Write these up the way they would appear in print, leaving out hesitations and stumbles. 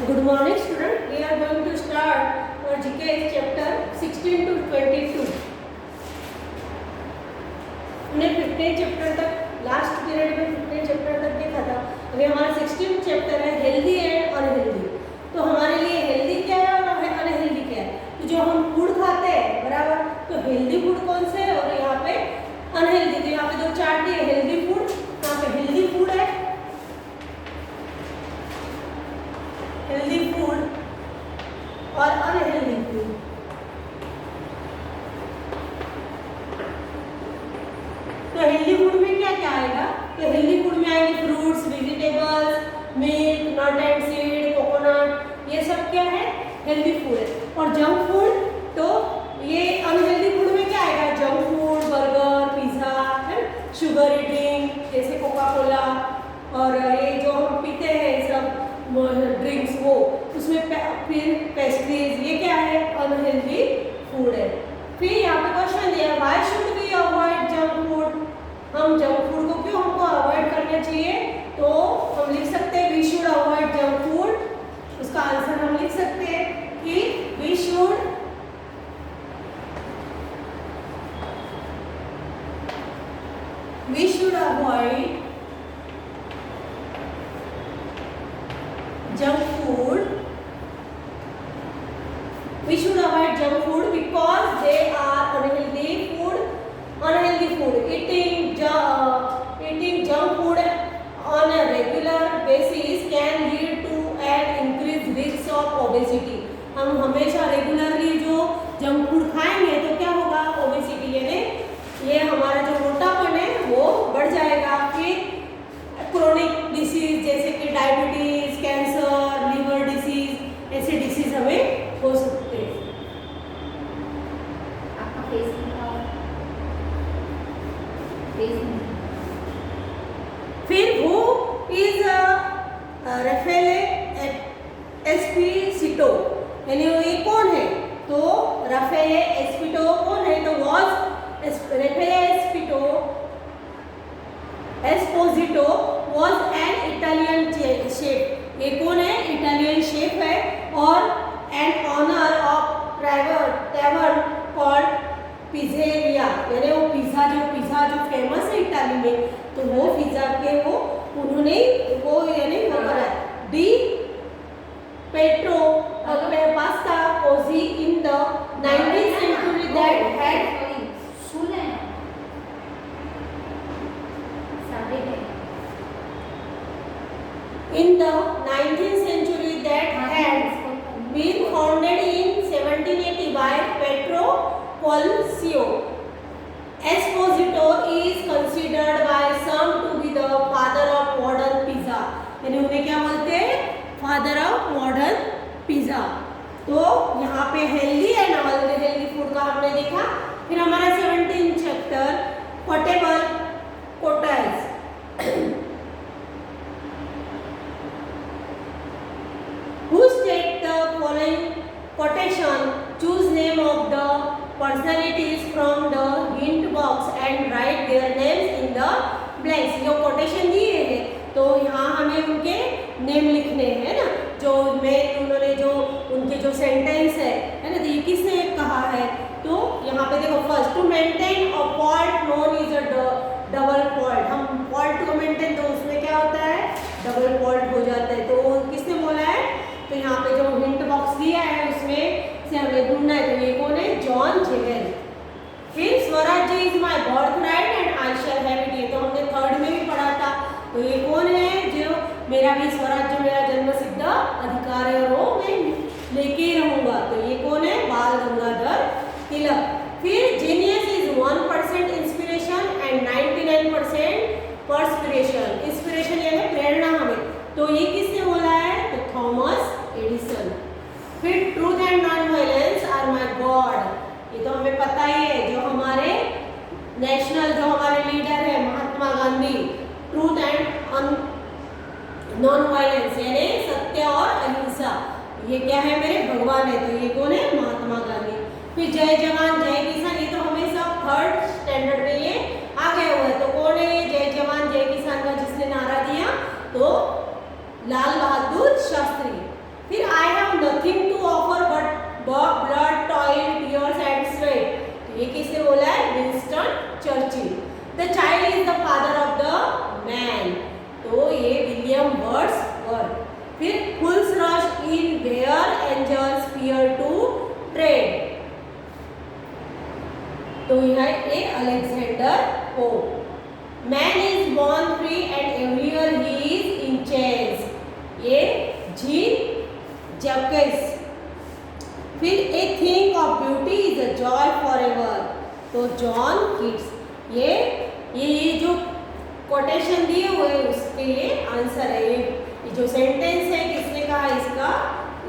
Good morning student. We are going to start our GK chapter 16 to 22. हमने 15 chapter तक last period में 15 chapter तक देखा था. अभी हमारा 16 चैप्टर है हेल्दी एंड अनहेल्दी. तो हमारे लिए हेल्दी क्या है और अनहेल्दी क्या है. तो जो हम फूड खाते हैं बराबर, तो हेल्दी फूड कौन से है और यहाँ पे अनहेल्दी. तो यहाँ पे जो चार्ट है हेल्दी फूड, यहाँ पे हेल्दी फूड है, हेल्दी फूड और अनहेल्दी फूड. तो हेल्दी फूड में क्या क्या आएगा. तो हेल्दी फूड में आएंगे fruits, vegetables, milk, nut and seed, coconut, ये सब क्या है हेल्दी फूड है. और जंक फूड, तो ये अनहेल्दी फूड में क्या आएगा. जंक फूड, बर्गर, पिज्जा है, शुगर ईटिंग जैसे कोका कोला, और ये जो हम पीते हैं सब ड्रिंक्स, वो उसमें फिर पेस्ट्रीज, ये क्या है अनहेल्दी फूड है. फिर यहाँ पे क्वेश्चन दिया why should we avoid junk food. हम जंक फूड को क्यों हमको अवॉइड करना चाहिए. तो हम लिख सकते हैं we should avoid junk food. उसका आंसर हम लिख सकते हैं कि we should avoid junk food. We should avoid junk food because they are unhealthy food. Unhealthy food. Eating junk food on a regular basis can lead to an increased risk of obesity. हम हमेशा regularly जो junk food खाएंगे तो क्या होगा, obesity, यानी ये हमारा जो मोटापन है वो बढ़ जाएगा. फिर क्रोनिक डिसीज जैसे कि डायबिटीज, कैंसर, लीवर डिसीज, ऐसे डिसीज हमें हो सकते हैं. आपका फेस फिर वो इज राफेले एस्पिसिटो, यानी ये कौन है. तो राफेले एस्पिसिटो कौन है. तो राफेले एस्पोजिटो was an Italian chef. ये कौन है, इटालियन शेफ है. और an owner of tavern called pizzeria, यानी वो पिज़्ज़ा जो फेमस है इटाली में, तो वो पिज़्ज़ा के उन्होंने वो यानी वो करा डी पेट्रो पास्ता कोजी in the 19th century that had in the 19th century that had been founded in 1780 by Pietro Polsio. Esposito is considered by some to be the father of modern pizza. यानी उन्हें क्या बोलते हैं, फादर ऑफ मॉडर्न पिज्जा. तो यहाँ पे healthy and unhealthy food का हमने देखा. फिर हमारा 17 chapter portable quotables. Who state the following quotation? Choose name of the personalities from the hint box and write their names in the blanks. जो quotation दिए हैं तो यहाँ हमें उनके नेम लिखने हैं ना, जो उन्होंने जो उनके जो सेंटेंस है ना, तो ये किसने कहा है. तो यहाँ पे देखो first, to maintain a fault known is a double fault. हम फॉल्ट को मेंटेन, तो उसमें क्या होता है, डबल फॉल्ट हो जाता है. तो किसने बोला है. तो यहाँ पे जो हिंट बॉक्स दिया है उसमें से हमें ढूंढना है. तो ये कौन है, जॉन जेगन. फिर स्वराज्य is my birth right and I shall have it. ये तो हमने थर्ड में भी पढ़ा था. तो ये कौन है, जो मेरा भी स्वराज्य मेरा जन्म सिद्ध अधिकार है और वो मैं लेके ही रहूंगा. तो ये कौन है, बाल गंगाधर तिलक. फिर genius is 1% inspiration and 99% perspiration. Inspiration ये है प्रेरणा हमें, तो ये किसने बोला है, तो थॉमस एडिसन. फिर truth and non violence are my God. ये तो हमें पता ही है, जो हमारे नेशनल जो हमारे लीडर है Mahatma Gandhi. Truth and non violence यानी सत्य और अहिंसा, ये क्या है, मेरे भगवान है. तो ये कौन है, महात्मा गांधी. फिर जय जवान जय किसान, ये तो हमें सब थर्ड स्टैंडर्ड में ये आ गया हुआ है. तो कौन है ये जय जवान जय किसान का जिसने नारा दिया, तो लाल बहादुर शास्त्री. फिर nothing to offer but blood, toil, tears and sweat. तो ये किसने बोला है? Winston Churchill. The child is the father of the man. तो ये विलियम वर्ड्सवर्थ. फिर fools rush in where angels fear to tread. तो यह एक Alexander pope. Man is born free and everywhere he is in chains. ये gene Jacques. फिर a thing of beauty is a joy for ever. तो John Keats. ये जो quotation दिए हुए उसके लिए आंसर है. ये जो सेंटेंस है किसने कहा इसका,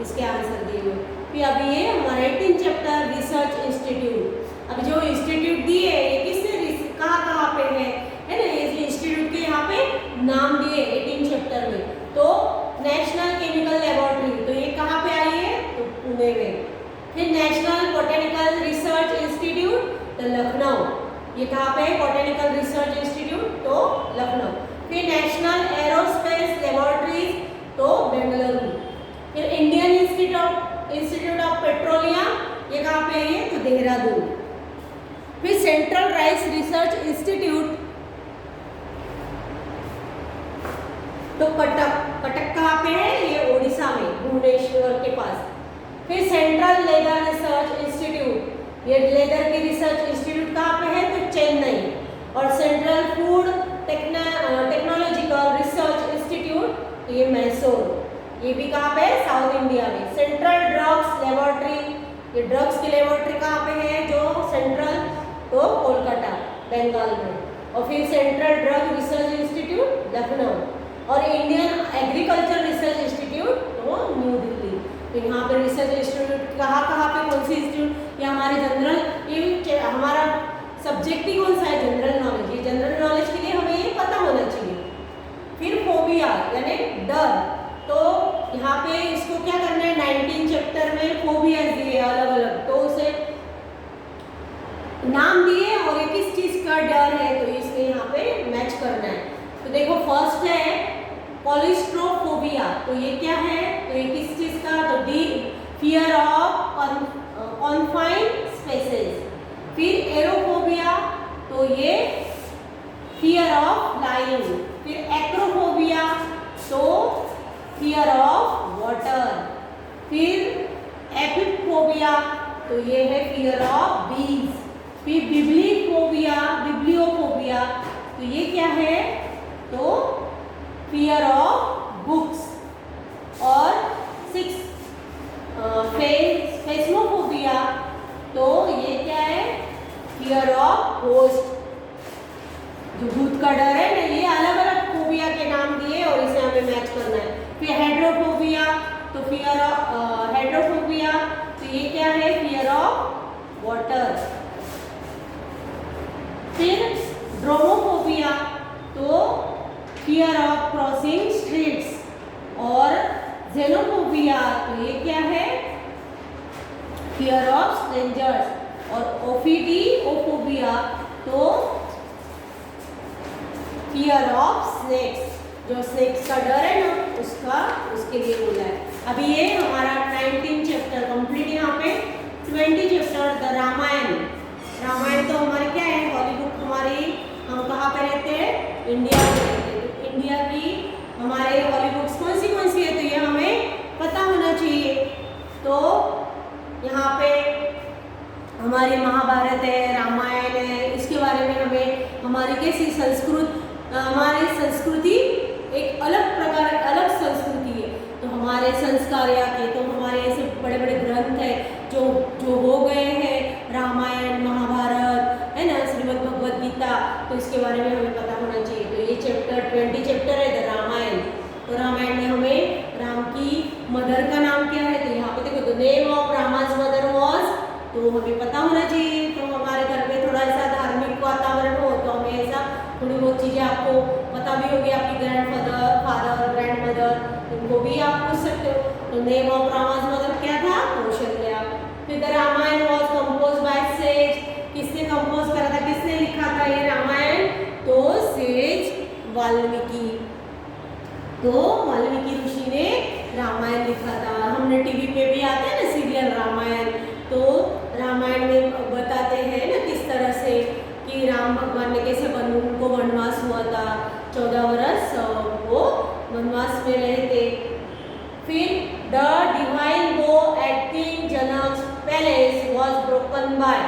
इसके आंसर दिए हुए. फिर अभी ये हमारा 18 चैप्टर रिसर्च इंस्टीट्यूट. अभी जो इंस्टीट्यूट दिए ये किसने कहाँ पे है ना. ये इंस्टीट्यूट के यहाँ पे नाम दिए 18 चैप्टर में. तो नेशनल केमिकल लेबोरेटरी, तो ये कहाँ पे आई है? तो पुणे में. फिर नेशनल बोटेनिकल रिसर्च इंस्टीट्यूट, तो लखनऊ. ये कहाँ पे है? बोटेनिकल रिसर्च इंस्टीट्यूट, तो लखनऊ. फिर नेशनल एरोस्पेस लेबोरेटरीज, तो बेंगलुरु. फिर इंडियन इंस्टीट्यूट ऑफ पेट्रोलियम, ये कहाँ पे है? तो देहरादून. फिर सेंट्रल राइस रिसर्च इंस्टीट्यूट, तो कटक कहाँ पे है? ये ओडिशा में, भुवनेश्वर के पास. फिर सेंट्रल लेदर रिसर्च इंस्टीट्यूट, ये लेदर की रिसर्च इंस्टीट्यूट कहाँ पे है? तो चेन्नई. और central food technological research institute, ये मैसूर. ये भी कहाँ पे है? साउथ इंडिया में. सेंट्रल ड्रग्स लेबोरेटरी, ये ड्रग्स की लेबोरेटरी कहाँ पे है? जो सेंट्रल, तो कोलकाता, बंगाल में. और फिर central drug research institute Lucknow. और इंडियन एग्रीकल्चर रिसर्च इंस्टीट्यूट, तो न्यू दिल्ली. तो यहाँ पे रिसर्च इंस्टीट्यूट कहाँ पे, कौन सी इंस्टीट्यूट? ये हमारे जनरल, ये हमारा सब्जेक्ट ही कौन सा है? General knowledge. ये जनरल नॉलेज के लिए हमें ये पता होना चाहिए. फिर फोबिया यानी डर. तो यहाँ पे इसको क्या करना है? 19 चैप्टर में फोबिया दिए अलग अलग, तो उसे नाम दिए और ये किस चीज का डर है, तो इसमें यहाँ पे मैच करना है. तो देखो फर्स्ट है पॉलिस्ट्रोफोबिया. तो ये क्या है? तो ये किस चीज का? तो D fear of confined spaces. फिर एरोफोबिया, तो ये फियर ऑफ फ्लाइंग. फिर एक्रोफोबिया, तो फियर ऑफ वाटर. फिर एपिफोबिया, तो ये है फियर ऑफ बीज. फिर बिब्लियोफोबिया, तो ये क्या है? तो फियर ऑफ बुक्स. और 6 फेस्मोफोबिया, तो ये क्या है? फियर ऑफ घोस्ट, जो भूत का डर है ना. ये अलग अलग फोबिया के नाम दिए और इसे हमें मैच करना है. फिर हाइड्रोफोबिया, तो फियर ऑफ हाइड्रोफोबिया, तो ये क्या है? Fear of water. फिर ड्रोमोफोबिया, तो फियर ऑफ क्रॉसिंग स्ट्रीट्स. और जेनोफोबिया, तो ये क्या है? Fear of strangers. और ओफिडियोफोबिया, तो फियर ऑफ स्नेक्स, जो स्नेक्स का डर है ना उसके लिए बोला है. अभी ये हमारा 19 चैप्टर कंप्लीट. यहाँ पे 20 चैप्टर द रामायण. रामायण तो हमारे क्या है? हॉली बुक हमारी. हम कहाँ पे रहते हैं? इंडिया में रहते हैं. तो इंडिया की हमारे हॉली बुक्स कौन सी है? तो ये हमें पता होना चाहिए. तो यहाँ पे हमारी महाभारत है, रामायण है, इसके बारे में हमें हमारी कैसी हमारी संस्कृति एक अलग प्रकार, अलग संस्कृति है. तो हमारे संस्कार या के, तो हमारे ऐसे बड़े बड़े ग्रंथ है जो हो गए हैं. रामायण, महाभारत है ना, श्रीमद् भगवद गीता. तो इसके बारे में हमें पता होना चाहिए. तो ये चैप्टर 20 चैप्टर है द रामायण. तो रामायण में हमें राम की मदर का नाम क्या है? तो यहाँ पे देखो the name of Rama's mother was, तो हमें पता होना चाहिए. तो हमारे घर में थोड़ा ऐसा धार्मिक वातावरण हो तो हमें ऐसा थोड़ी बहुत चीज़ें आपको पता भी होगी. आपकी ग्रैंडफादर, फादर, ग्रैंडमदर, इनको भी आप पूछ सकते हो. तो नेम ऑफ रामा's मदर क्या था? कौशल्या. फिर the Ramayana was compose by sage. किसने कंपोज करा था? किसने लिखा था ये रामायण? तो सेज वाल्मीकि. तो वाल्मीकि ऋषि ने रामायण लिखा था. हमने टीवी पे राम भगवान ने कैसे उनको वनवास हुआ था, 14 वर्ष वो वनवास में रहे थे। फिर the divine bow at king Janak's palace was broken by,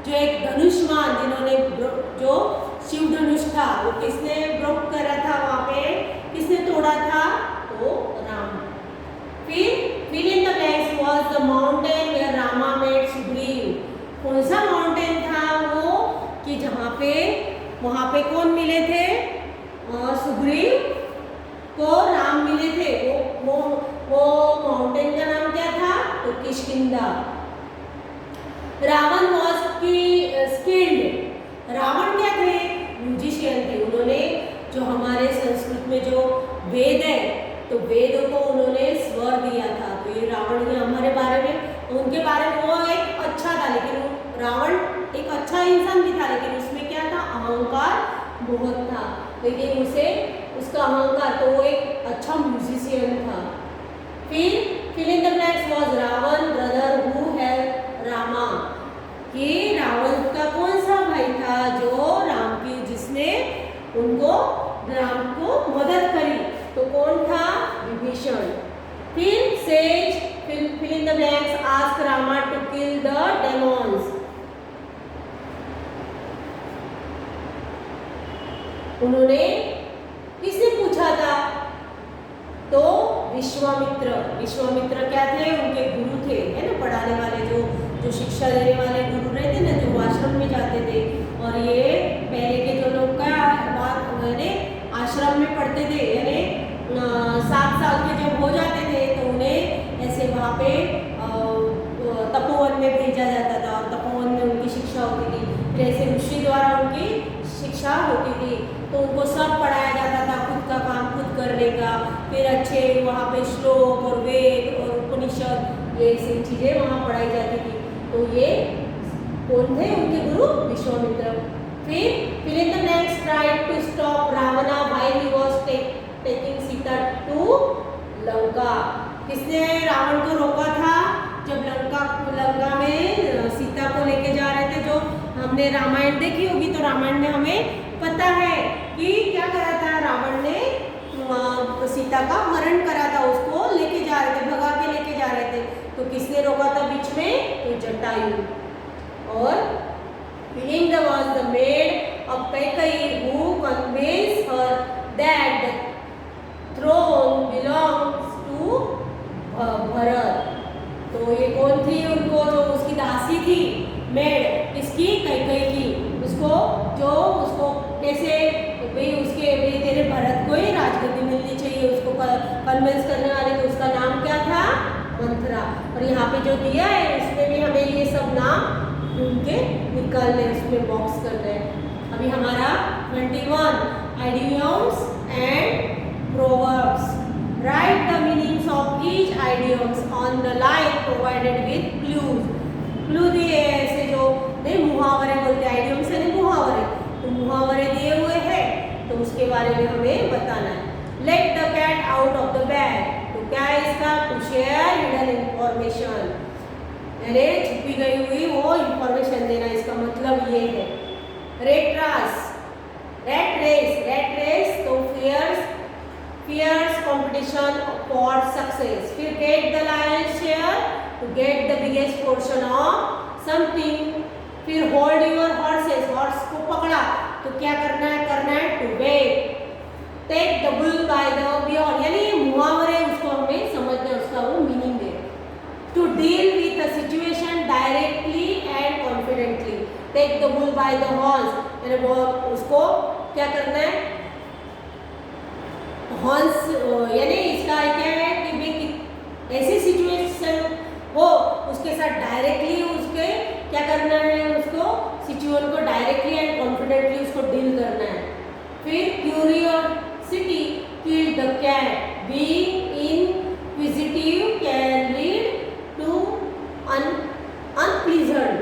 जो एक धनुष्मान जिन्होंने जो शिव धनुष था वो किसने ब्रोक करा था, वहाँ पे किसने तोड़ा था, तो राम। फिर fill in the blanks was the mountain where Rama met Sugriv, कौन सा माउंटेन था वो कि जहाँ पे वहाँ पे कौन मिले थे, सुग्रीव को राम मिले थे। वो माउंटेन का नाम क्या था, तो किष्किंधा। रावण वॉज स्किल्ड, रावण क्या थे, म्यूजिशियन थे। उन्होंने जो हमारे संस्कृत में जो वेद है तो वेदों को उन्होंने स्वर दिया था। तो ये रावण ही हमारे बारे में, उनके बारे में वो एक अच्छा था, लेकिन रावण एक अच्छा इंसान भी था, लेकिन उसमें क्या था, अहंकार बहुत था। लेकिन उसे उसका अहंकार, तो वो एक अच्छा म्यूजिशियन था। फिर fill in the blanks was Ravana brother who help Rama, कि रावण का कौन सा भाई था जो राम की, जिसने उनको राम को मदद करी, तो कौन था, विभीषण। फिर says fill in the blanks ask Rama to kill the demons, उन्होंने किसने पूछा था, तो विश्वामित्र। विश्वामित्र क्या थे, उनके गुरु थे, है ना, पढ़ाने वाले, जो शिक्षा देने वाले गुरु रहते ना, जो आश्रम में जाते थे। और ये पहले के जो लोग का बात मैंने आश्रम में पढ़ते थे, यानी 7 साल के जब हो जाते थे तो उन्हें ऐसे वहाँ पे तपोवन में भेजा जाता था, और तपोवन में उनकी शिक्षा होती थी। फिर ऐसे ऋषि द्वारा उनकी शिक्षा होती थी, तो उनको सब पढ़ाया जाता था, खुद का काम खुद करने का। फिर अच्छे वहाँ पे श्लोक और वेद और उपनिषद, ये सब चीज़ें वहाँ पढ़ाई जाती थी। तो ये कौन थे, उनके गुरु विश्वामित्र। फिर fill in the blanks tried to stop Ravana while he was taking Sita to Lanka, किसने रावण को रोका था, जब लंका में सीता को लेके जा रहे थे। जो हमने रामायण देखी होगी तो रामायण में हमें पता है कि क्या करा था, रावण ने सीता का हरण करा था, उसको लेके जा रहे थे, भगा के लेके जा रहे थे। तो किसने रोका था बीच में, तो जटायु। और Belinda was the maid of Kaikeyi who convinced her that the throne belongs to Bharat. तो ये कौन थी, उनको जो उसकी दासी थी, मेड, इसकी कैकेयी की, उसको कैसे भाई उसके भाई तेरे भरत को ही राजगद्दी मिलनी चाहिए, उसको कन्विंस करने वाले, तो उसका नाम क्या था, मंथरा। और यहाँ पे जो दिया है उसमें भी हमें ये सब नाम ढूंढ के निकालने, उसमें बॉक्स करना है। अभी हमारा 21 idioms and proverbs. Right the meanings of each idioms on the line provided with clues. Clue दिए ऐसे जो नहीं, मुहावरे बोलते, आइडियम्स है नहीं मुहावरे, तो मुहावरे दिए हुए हैं, तो उसके बारे में हमें बताना है। Let the cat out of the bag, तो क्या है इसका, टू शेयर हिडन इंफॉर्मेशन, यानी छुपी गई हुई वो इंफॉर्मेशन देना, इसका मतलब ये है। रेट रेस, तो फियर्स कंपटीशन फॉर सक्सेस। फिर get the lion's share, to get the biggest portion of something. फिर होल्ड योर हॉर्सेस, हॉर्स को पकड़ा, तो क्या करना है, to wait. Take the bull by the beard, यानी मुहावरे उसको हमें समझना, उसका वो मीनिंग है। To deal with a situation directly and confidently. Take the bull by the horse, यानी वो उसको क्या करना है, हॉर्स, यानी इसका क्या है कि ऐसी सिचुएशन हो उसके साथ डायरेक्टली उसके क्या करना है, उसको सिचुएशन को डायरेक्टली एंड कॉन्फिडेंटली उसको डील करना है। फिर curiosity killed the cat, being inquisitive can lead to unpleasant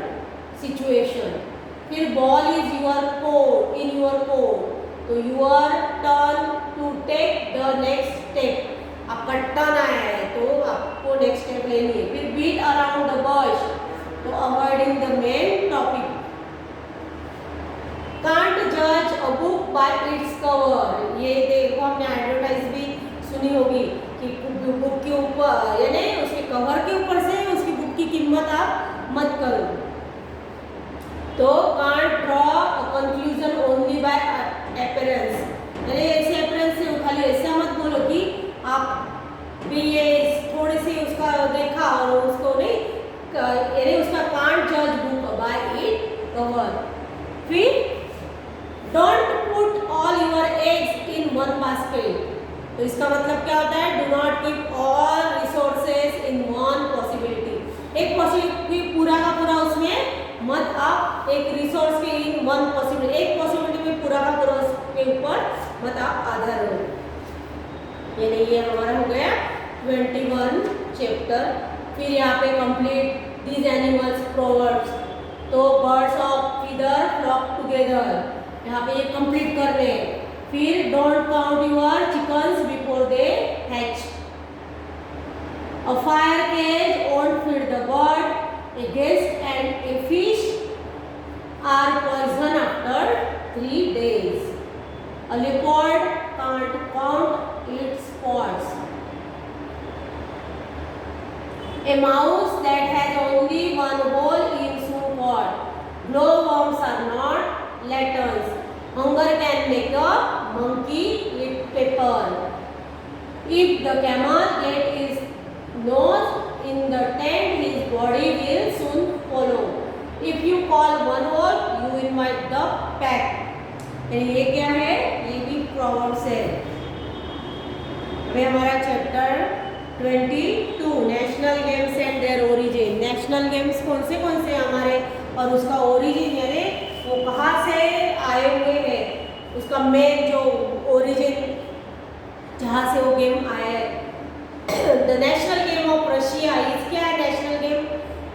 situation. फिर ball is your court, in your court, तो your turn to take the next step, आपका टर्न आया है तो आपको नेक्स्ट स्टेप लेनी है। फिर बीट अराउंड द बश, तो avoiding the main topic. Can't book by its cover. ये देखो हमने एडवर्टाइज भी सुनी होगी कि बुक के ऊपर यानी उसके कवर के ऊपर से उसकी बुक की कीमत आप मत करो। तो can't draw conclusion only by appearance, यानी ऐसे अपीयरेंस से खाली ऐसा मत बोलो कि आप भी ये थोड़ी सी उसका देखा और उसको नहीं, यानी उसका कांट जज बुक बाय इट कवर। फिर don't put all your eggs in one basket. तो इसका मतलब क्या होता है, do not keep all resources in one possibility. एक पॉसिबिलिटी पूरा का पूरा उसमें मत आप एक रिसोर्स के इन वन पॉसिबिलिटी, एक पॉसिबिलिटी में पूरा का पूरा उसके ऊपर मत आप आधार हो। यानी ये हमारा हो गया 21 चैप्टर। फिर यहाँ पे कंप्लीट दीज एनिमल्स प्रोवर्ब्स। तो birds of feather flock together, यहाँ पे ये कंप्लीट कर रहे हैं। फिर don't count your chickens before they hatch. A fire cage won't feed the bird. A guest and a fish are poison after 3 days. A leopard can't count its spots. A mouse that has only one hole in soon pot. Glowworms are not lanterns. Hunger can make a monkey eat pepper. If the camel gets his nose in the tent, his body will soon follow. If you call one hole, you invite the pack. ये क्या है, ये भी proverbs है। अभी हमारा chapter 22 national games and their origin. National games कौन से हमारे, और उसका ओरिजिन यानी वो कहाँ से आए हुए हैं, उसका मेन जो ओरिजिन जहाँ से वो गेम आया है। The national game of Russia is क्या है, नेशनल गेम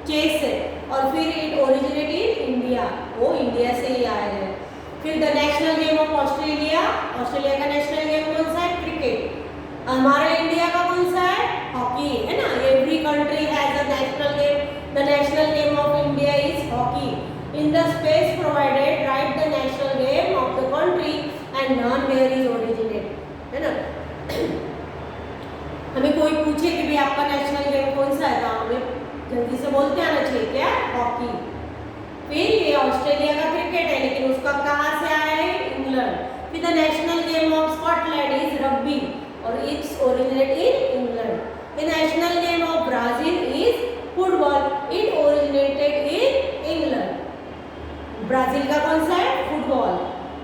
चेस है, और फिर इट ओरिजिनेट इन इंडिया, वो इंडिया से ही आया है। फिर the national game of Australia, Australia का नेशनल गेम कौन सा है, क्रिकेट। हमारा इंडिया का कौन सा है, हॉकी है ना। Every country has a national game, the national game of India is hockey. In the space provided write the national game of the country and learn where is originate, है ना। हमें कोई पूछे कि भाई आपका नेशनल गेम कौन सा है, तो हमें जल्दी से बोलते आना चाहिए क्या, हॉकी। फिर ये ऑस्ट्रेलिया का क्रिकेट है, लेकिन उसका कहाँ से आया है, इंग्लैंड। फिर the national game of Scotland is rugby और its originate in England. The national game of Brazil is football, it originated in England. Brazil का कौन सा है, फुटबॉल।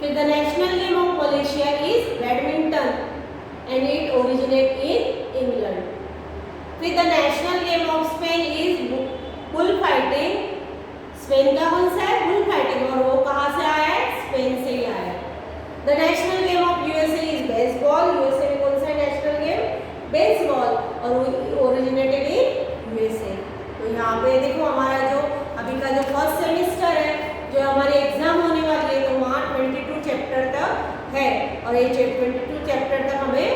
फिर the national game of Malaysia is badminton and it originate in England. फिर the national game of Spain is bull fighting. Spain का कौन सा है, बुल फाइटिंग, और वो कहाँ से आया है, स्पेन से ही आया है। The national game of USA is baseball. USA में कौन सा है नेशनल गेम, बेसबॉल, और वो ओरिजिनेटेड इन USA। तो यहाँ पे देखो हमारा जो अभी का जो फर्स्ट सेमिस्टर है, जो हमारे एग्जाम होने वाली है, तो वहाँ 22 चैप्टर तक है, और ये 22 चैप्टर तक हमें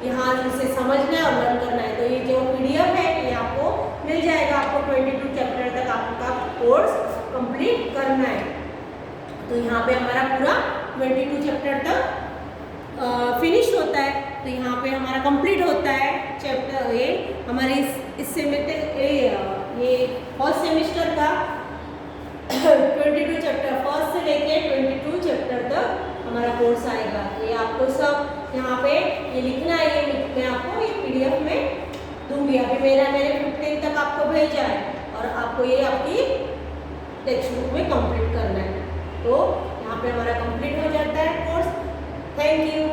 यहाँ से समझना है और लर्न करना है। तो ये जो PDF है ये आपको मिल जाएगा, आपको 22 चैप्टर तक आपका कोर्स कंप्लीट करना है। तो यहाँ पे हमारा पूरा 22 चैप्टर तक फिनिश होता है, तो यहाँ पे हमारा कंप्लीट होता है चैप्टर। ये हमारे इस सेमेस्टर ये फर्स्ट सेमिस्टर का 22 चैप्टर, फर्स्ट से लेके 22 चैप्टर तक हमारा कोर्स आएगा। ये आपको सब यहाँ पे ये लिखना है, ये मैं आपको एक PDF में दूंगी। अभी मैंने 15 तक आपको भेजा है, और आपको ये आपकी टेक्स्ट बुक में कंप्लीट करना है। तो यहाँ पे हमारा कंप्लीट हो जाता है कोर्स। Thank you.